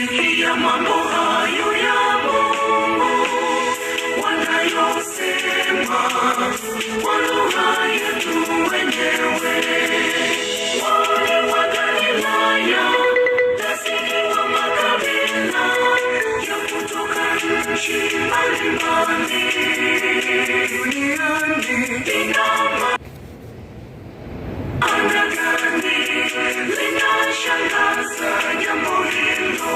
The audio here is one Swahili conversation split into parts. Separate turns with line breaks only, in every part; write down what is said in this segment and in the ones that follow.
Sikia mambo hayo ya Mungu wanayosema kwa lugha yetu wenyewe. Wale wa Galilaya, jasiri wa makabila ya kutoka nchi mbalimbali duniani. Ina maana gani? Linashangaza jambo hilo.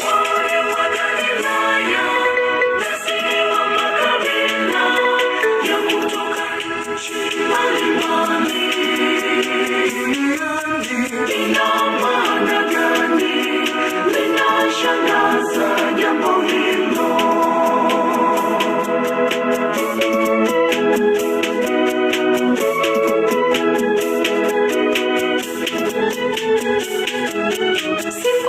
Wale wa Galilaya, jasiri wa makabila ya kutoka nchi mbalimbali duniani. Ina maana gani? Linashangaza jambo hilo. See